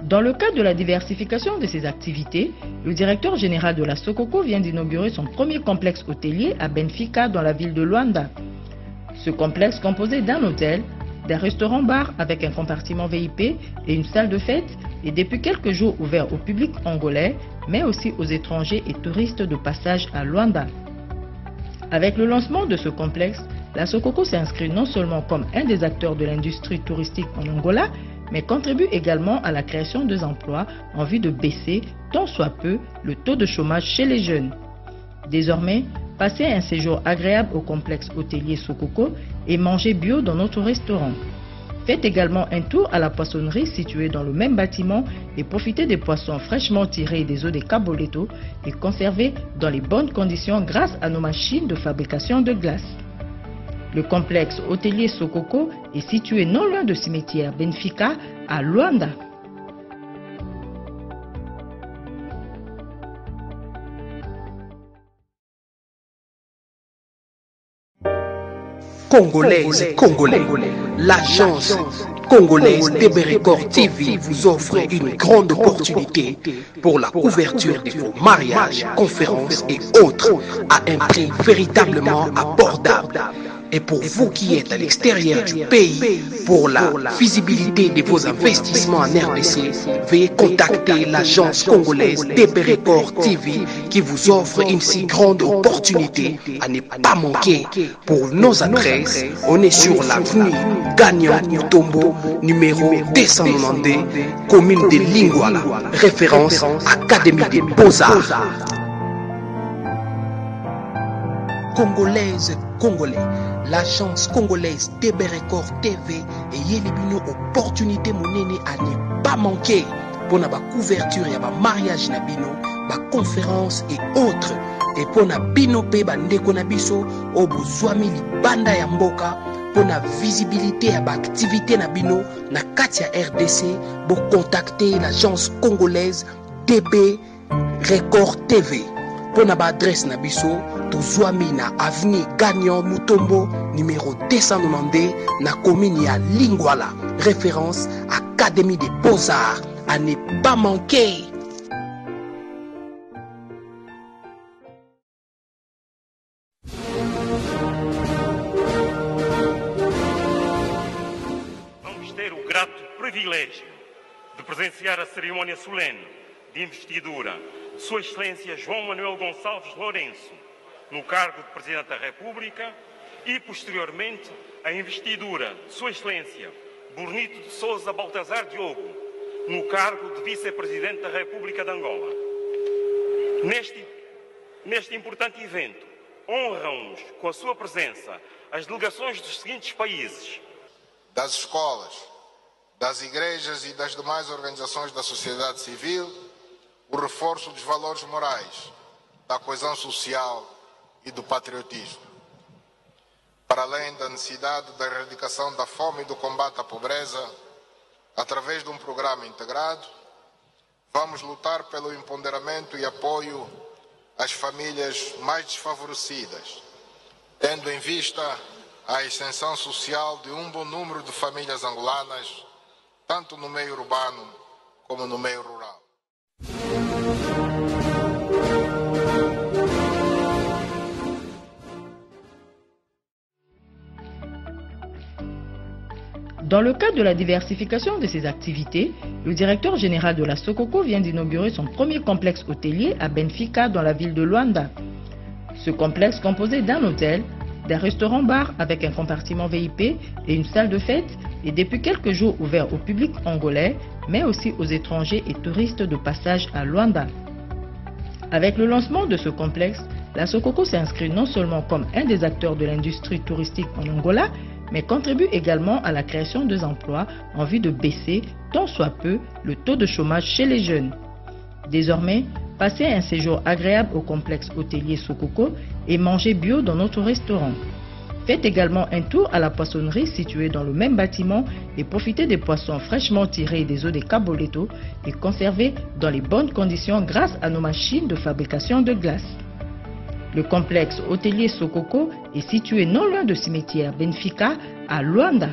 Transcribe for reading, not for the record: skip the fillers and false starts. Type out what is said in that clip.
Dans le cadre de la diversification de ses activités, le directeur général de la Sokoko vient d'inaugurer son premier complexe hôtelier à Benfica dans la ville de Luanda. Ce complexe composé d'un hôtel, d'un restaurant-bar avec un compartiment VIP et une salle de fête est depuis quelques jours ouvert au public angolais, mais aussi aux étrangers et touristes de passage à Luanda. Avec le lancement de ce complexe, la Sokoko s'inscrit non seulement comme un des acteurs de l'industrie touristique en Angola, mais contribue également à la création d'emplois en vue de baisser, tant soit peu, le taux de chômage chez les jeunes. Désormais, passez un séjour agréable au complexe hôtelier Sokoko et mangez bio dans notre restaurant. Faites également un tour à la poissonnerie située dans le même bâtiment et profitez des poissons fraîchement tirés des eaux des Caboleto et conservés dans les bonnes conditions grâce à nos machines de fabrication de glace. Le complexe hôtelier Sokoko est situé non loin du cimetière Benfica à Luanda. Congolaises, Congolais, l'agence congolaise DB Record TV vous offre une grande opportunité pour la couverture de vos mariages, conférences et autres à un prix véritablement abordable. Et pour vous qui êtes à l'extérieur du pays, pour la visibilité de vos investissements en RDC, veuillez contacter l'agence congolaise DB Record TV qui vous offre une si grande opportunité à ne pas manquer. Pour nos adresses, on est sur l'avenue Gagnant Mutombo, numéro 292, commune de Lingwala, référence Académie des Beaux-Arts. Congolaises, Congolais, l'agence congolaise DB Record TV et Yelibino opportunité monene à ne pas manquer pour la couverture et la mariage na bino, la conférence et autres. Et pour la bino pe bandeko na biso o bozwami libanda ya mboka pour la visibilité et l'activité na bino na kati ya RDC, bo contacter l'agence congolaise DB Record TV. Pour la adresse na biso tozwami na avenue Gagnant Mutombo numéro 292 na commune ya Lingwala, référence Académie des Beaux-Arts, à ne pas manquer. Vamos ter o grato privilégio de presenciar a cerimônia solene de investidura de Sua Excelência João Manuel Gonçalves Lourenço no cargo de Presidente da República e, posteriormente, a investidura de Sua Excelência Bonito de Sousa Baltazar Diogo no cargo de Vice-Presidente da República de Angola. Neste importante evento, honram-nos com a sua presença as delegações dos seguintes países: das escolas, das igrejas e das demais organizações da sociedade civil, o reforço dos valores morais, da coesão social e do patriotismo. Para além da necessidade da erradicação da fome e do combate à pobreza, através de um programa integrado, vamos lutar pelo empoderamento e apoio às famílias mais desfavorecidas, tendo em vista a ascensão social de um bom número de famílias angolanas, tanto no meio urbano como no meio rural. Dans le cadre de la diversification de ses activités, le directeur général de la Sokoko vient d'inaugurer son premier complexe hôtelier à Benfica dans la ville de Luanda. Ce complexe composé d'un hôtel, d'un restaurant-bar avec un compartiment VIP et une salle de fête est depuis quelques jours ouvert au public angolais, mais aussi aux étrangers et touristes de passage à Luanda. Avec le lancement de ce complexe, la Sokoko s'inscrit non seulement comme un des acteurs de l'industrie touristique en Angola, mais contribue également à la création d'emplois en vue de baisser, tant soit peu, le taux de chômage chez les jeunes. Désormais, passez un séjour agréable au complexe hôtelier Sokoko et mangez bio dans notre restaurant. Faites également un tour à la poissonnerie située dans le même bâtiment et profitez des poissons fraîchement tirés des eaux des Caboleto et conservés dans les bonnes conditions grâce à nos machines de fabrication de glace. Le complexe hôtelier Sokoko est situé non loin du cimetière Benfica à Luanda.